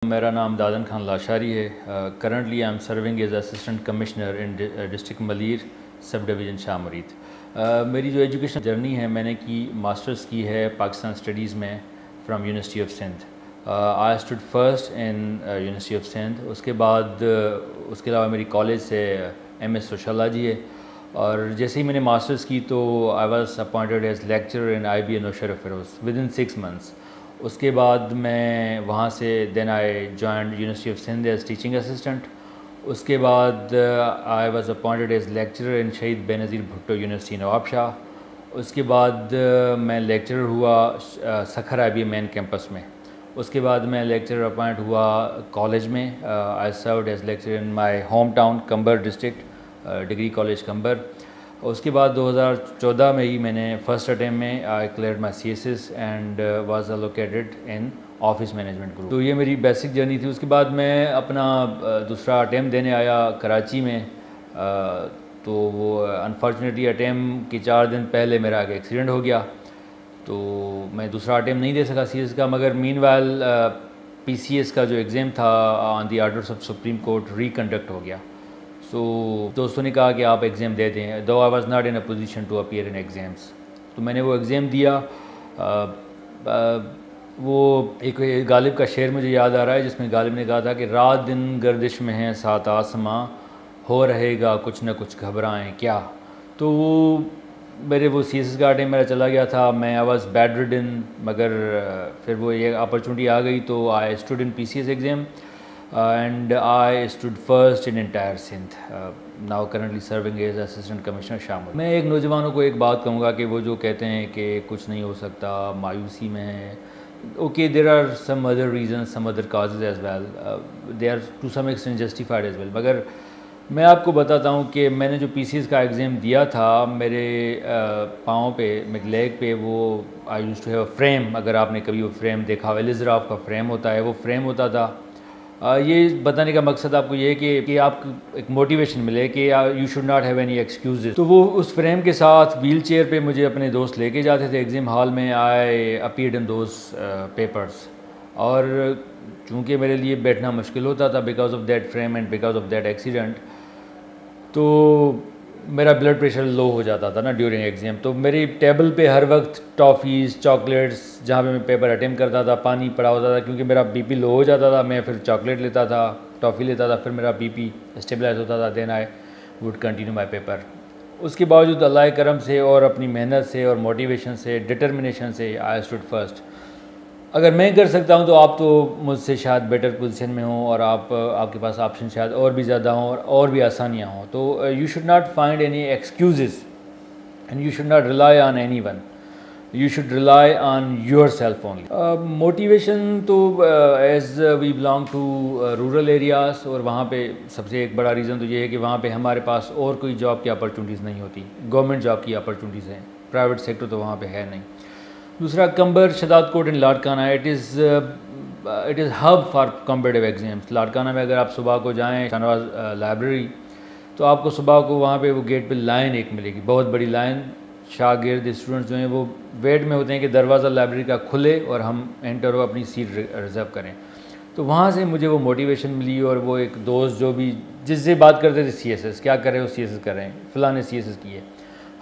میرا نام دادن خان لاشاری ہے. Currently I am serving as assistant commissioner in district Malir subdivision Shah Murid. میری جو ایجوکیشن جرنی ہے میں نے ماسٹرز کی ہے پاکستان اسٹڈیز میں from university of Sindh. I stood first in university of Sindh. اس کے بعد اس کے علاوہ میری کالج سے ایم ایس سوشالوجی ہے. اور جیسے ہی میں نے ماسٹرز کی تو I was appointed as lecturer in I B A Naushahro Feroze within 6 months. اس کے بعد میں وہاں سے then I joined university of Sindh as teaching assistant. اس کے بعد I was appointed as lecturer in Shaheed بے نظیر بھٹو یونیورسٹی نواب شاہ. اس کے بعد میں لیکچرر ہوا سکھر آئی بی اے مین کیمپس میں. اس کے بعد میں لیکچرر اپوائنٹ ہوا کالج میں. I served as lecturer in my home town Qambar district degree college Qambar. اس کے بعد 2014 میں ہی میں نے فرسٹ اٹیمپٹ میں I cleared my C S S and was allocated in office management group. تو یہ میری بیسک جرنی تھی. اس کے بعد میں اپنا دوسرا اٹیمپٹ دینے آیا کراچی میں. تو وہ انفارچونیٹلی اٹیمپٹ کے 4 دن پہلے میرا ایک ایکسیڈنٹ ہو گیا. تو میں دوسرا اٹیمپٹ نہیں دے سکا سی ایس کا. مگر مین وائل پی سی ایس کا جو ایگزام تھا آن دی آرڈرس آف سپریم کورٹ ریکنڈکٹ ہو گیا. سو دوستوں نے کہا کہ آپ ایگزام دے دیں. دو I was not in a position to appear in exams. تو میں نے وہ ایگزام دیا. وہ ایک غالب کا شعر مجھے یاد آ رہا ہے جس میں غالب نے کہا تھا کہ رات دن گردش میں ہیں سات آسماں ہو رہے گا کچھ نہ کچھ گھبرائیں کیا. تو وہ میرے وہ سی ایس ایس کا ٹائم میرا چلا گیا تھا. میں آئی واز بیڈ ریڈن. مگر پھر وہ یہ اپرچونیٹی آ گئی تو I stood in P C S exam and I stood first in entire Sindh. Now currently serving as assistant commissioner شامل. میں ایک نوجوانوں کو ایک بات کہوں گا کہ وہ جو کہتے ہیں کہ کچھ نہیں ہو سکتا, مایوسی میں ہیں. Okay, there are some other reasons, some other causes as well. They are to some extent justified as well. مگر میں آپ کو بتاتا ہوں کہ میں نے جو پی سی ایس کا ایگزام دیا تھا میرے پاؤں پہ میرے لیگ پہ وہ I used to have a frame. اگر آپ نے کبھی وہ فریم دیکھا, ایلزراف کا فریم ہوتا ہے, وہ فریم ہوتا تھا. یہ بتانے کا مقصد آپ کو یہ ہے کہ آپ کو ایک موٹیویشن ملے کہ you should not have any excuses. تو وہ اس فریم کے ساتھ ویل چیئر پہ مجھے اپنے دوست لے کے جاتے تھے ایگزام ہال میں. آئی اپیئرڈ ان دوز پیپرس. اور چونکہ میرے لیے بیٹھنا مشکل ہوتا تھا because of that frame and because of that accident, تو میرا بلڈ پریشر لو ہو جاتا تھا نا ڈیورنگ ایگزام. تو میری ٹیبل پہ ہر وقت ٹافیز, چاکلیٹس, جہاں پہ میں پیپر اٹیمپٹ کرتا تھا پانی پڑا ہوتا تھا کیونکہ میرا بی پی لو ہو جاتا تھا. میں پھر چاکلیٹ لیتا تھا, ٹافی لیتا تھا, پھر میرا بی پی اسٹیبلائز ہوتا تھا. Then I would continue my paper. اس کے باوجود اللہ کرم سے اور اپنی محنت سے اور موٹیویشن سے, ڈٹرمنیشن سے آئی اسٹوڈ فرسٹ. اگر میں کر سکتا ہوں تو آپ تو مجھ سے شاید بیٹر پوزیشن میں ہوں اور آپ کے پاس آپشن شاید اور بھی زیادہ ہوں اور بھی آسانیاں ہوں. تو you should not find any excuses and you should not rely on anyone. You should rely on yourself only. Motivation تو as we belong to rural areas, اور وہاں پہ سب سے ایک بڑا ریزن تو یہ ہے کہ وہاں پہ ہمارے پاس اور کوئی جاب کی اپرچونیٹیز نہیں ہوتی. گورنمنٹ جاب کی اپرچونیٹیز ہیں, پرائیویٹ سیکٹر تو وہاں پہ ہے نہیں. دوسرا Qambar Shahdadkot in Larkana, it is hub for competitive exams. Larkana میں اگر آپ صبح کو جائیں شاہنواز لائبریری تو آپ کو صبح کو وہاں پہ وہ گیٹ پہ لائن ایک ملے گی, بہت بڑی لائن. شاگرد اسٹوڈنٹس جو ہیں وہ ویٹ میں ہوتے ہیں کہ دروازہ لائبریری کا کھلے اور ہم انٹر ہو اپنی سیٹ ریزرو کریں. تو وہاں سے مجھے وہ موٹیویشن ملی. اور وہ ایک دوست جو بھی جس سے بات کرتے تھے سی ایس ایس کیا کر رہے ہو, سی ایس ایس کر رہے ہیں, فلاں نے سی ایس ایس کی ہے.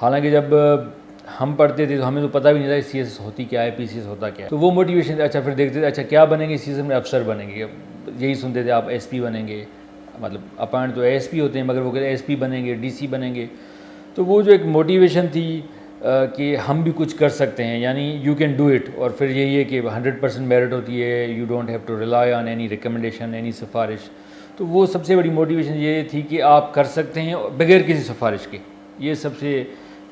حالانکہ جب ہم پڑھتے تھے تو ہمیں تو پتہ بھی نہیں تھا سی ایس ایس ہوتی کیا ہے, پی سی ایس ہوتا کیا ہے. تو وہ موٹیویشن, اچھا پھر دیکھتے تھے اچھا کیا بنیں گے سی ایس ایس میں, افسر بنیں گے. یہی سنتے تھے آپ ایس پی بنیں گے, مطلب اپوائنٹ تو ایس پی ہوتے ہیں مگر وہ کہتے ہیں ایس پی بنیں گے, ڈی سی بنیں گے. تو وہ جو ایک موٹیویشن تھی کہ ہم بھی کچھ کر سکتے ہیں, یعنی یو کین ڈو اٹ. اور پھر یہی ہے کہ 100% میرٹ ہوتی ہے, you don't have to rely on any recommendation, any سفارش. تو وہ سب سے بڑی موٹیویشن یہ تھی کہ آپ کر سکتے ہیں بغیر کسی سفارش کے. یہ سب سے,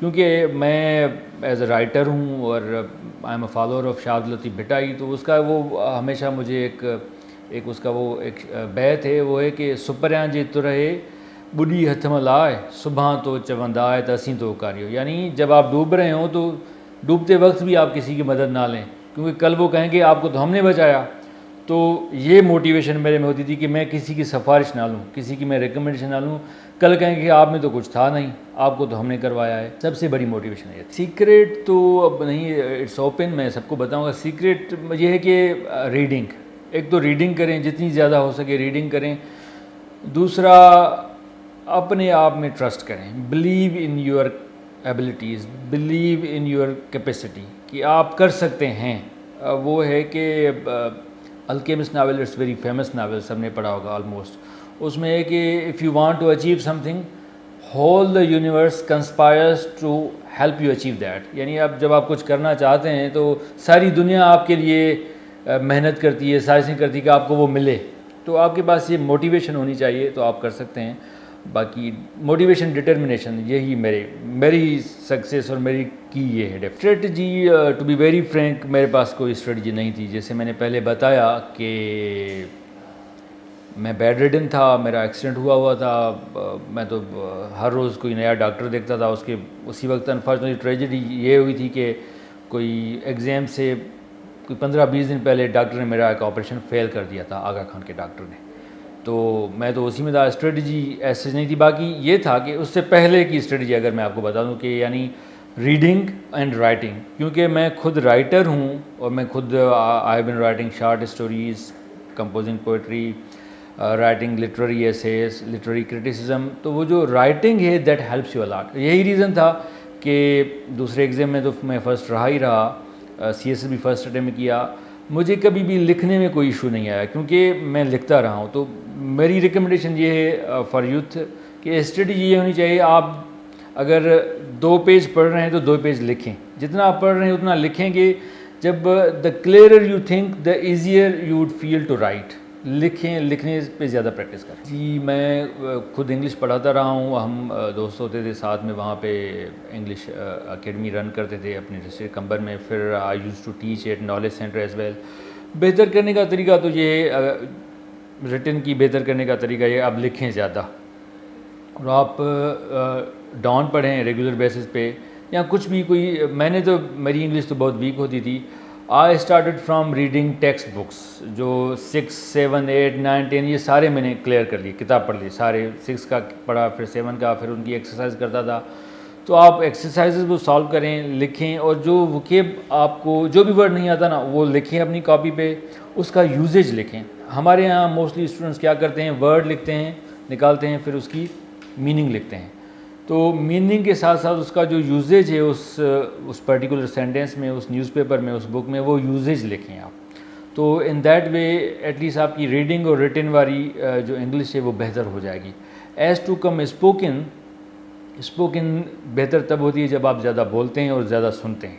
کیونکہ میں ایز اے رائٹر ہوں اور I am a follower of Shah Abdul Latif Bhittai. تو اس کا وہ ہمیشہ مجھے ایک اس کا وہ ایک بیت ہے, وہ ہے کہ سپریاں جے تو رہے بڈھی ہتھ میں لائے صبح تو چوندائے تسیں تو کاریو. یعنی جب آپ ڈوب رہے ہوں تو ڈوبتے وقت بھی آپ کسی کی مدد نہ لیں, کیونکہ کل وہ کہیں گے آپ کو تو ہم نے بچایا. تو یہ موٹیویشن میرے میں ہوتی تھی کہ میں کسی کی سفارش نہ لوں, کسی کی میں ریکمنڈیشن نہ لوں. کل کہیں کہ آپ میں تو کچھ تھا نہیں, آپ کو تو ہم نے کروایا ہے. سب سے بڑی موٹیویشن ہے. سیکریٹ تو اب نہیں, اٹس اوپن, میں سب کو بتاؤں گا. سیکریٹ یہ ہے کہ ریڈنگ, ایک تو ریڈنگ کریں، جتنی زیادہ ہو سکے ریڈنگ کریں. دوسرا اپنے آپ میں ٹرسٹ کریں، believe in your abilities, believe in your capacity کہ آپ کر سکتے ہیں. وہ ہے کہ Alchemist novel, it's very famous novel, سب نے پڑھا ہوگا آلموسٹ. اس میں ہے کہ if you want to achieve something whole the universe conspires to help you achieve that. یعنی اب جب آپ کچھ کرنا چاہتے ہیں تو ساری دنیا آپ کے لیے محنت کرتی ہے، سازشیں کرتی ہے کہ آپ کو وہ ملے. تو آپ کے پاس یہ موٹیویشن ہونی چاہیے تو آپ کر سکتے ہیں. باقی موٹیویشن، ڈٹرمنیشن، یہی میری سکسیس اور میری کی یہ ہے. Strategy to be very frank میرے پاس کوئی اسٹریٹجی نہیں تھی. جیسے میں نے پہلے بتایا کہ میں بیڈ ریڈن تھا، میرا ایکسیڈنٹ ہوا تھا. میں تو ہر روز کوئی نیا ڈاکٹر دیکھتا تھا. اسی وقت انفارچونیٹلی ٹریجڈی یہ ہوئی تھی کہ کوئی ایگزام سے کوئی 15-20 دن پہلے ڈاکٹر نے میرا ایک آپریشن فیل کر دیا تھا، آغا خان کے ڈاکٹر نے. تو میں تو اسی میں تھا. اسٹریٹجی ایسے نہیں تھی. باقی یہ تھا کہ اس سے پہلے کی اسٹریٹجی اگر میں آپ کو بتا دوں کہ یعنی ریڈنگ اینڈ رائٹنگ، کیونکہ میں خود رائٹر ہوں اور میں خود I been writing short stories, composing poetry, writing literary essays, literary criticism. تو وہ جو رائٹنگ ہے دیٹ ہیلپس یو الاٹ. یہی ریزن تھا کہ دوسرے ایگزام میں تو میں فرسٹ رہا ہی رہا، سی ایس بھی فرسٹ اٹیمپٹ میں کیا. مجھے کبھی بھی لکھنے میں کوئی ایشو نہیں آیا کیونکہ میں لکھتا رہا ہوں. تو میری ریکمنڈیشن یہ ہے فار یوتھ کہ اسٹریٹجی یہ ہونی چاہیے، آپ اگر 2 پیج پڑھ رہے ہیں تو 2 پیج لکھیں. جتنا آپ پڑھ رہے ہیں اتنا لکھیں گے. جب the clearer you think the easier you would feel to write. لکھنے پہ زیادہ پریکٹس کریں. جی میں خود انگلش پڑھاتا رہا ہوں. ہم دوست ہوتے تھے ساتھ میں، وہاں پہ انگلش اکیڈمی رن کرتے تھے اپنے ڈسٹرکٹ کمبر میں. پھر I used to teach at knowledge centre as well. بہتر کرنے کا طریقہ تو یہ ہے، ریٹن کی بہتر کرنے کا طریقہ یہ آپ لکھیں زیادہ، اور آپ ڈاؤن پڑھیں ریگولر بیسس پہ یا کچھ بھی. میں نے تو میری انگلش تو بہت ویک ہوتی تھی. I started from reading text books جو 6, 7, 8, 9, 10 یہ سارے میں نے کلیئر کر لیے، کتاب پڑھ لی سارے. 6 کا پڑھا، پھر 7 کا، پھر ان کی ایکسرسائز کرتا تھا. تو آپ ایکسرسائزز وہ سالو کریں، لکھیں، اور جو وکیب آپ کو جو بھی ورڈ نہیں آتا نا وہ لکھیں اپنی کاپی پہ، اس کا یوزیج لکھیں. ہمارے یہاں موسٹلی اسٹوڈنٹس کیا کرتے ہیں، ورڈ لکھتے ہیں، نکالتے ہیں، پھر اس کی میننگ لکھتے ہیں. تو میننگ کے ساتھ ساتھ اس کا جو یوزیج ہے اس پرٹیکولر سینٹینس میں، اس نیوز پیپر میں، اس بک میں، وہ یوزیج لکھیں آپ. تو in that way at least آپ کی ریڈنگ اور ریٹن والی جو انگلش ہے وہ بہتر ہو جائے گی. ایز ٹو کم اسپوکن بہتر تب ہوتی ہے جب آپ زیادہ بولتے ہیں اور زیادہ سنتے ہیں.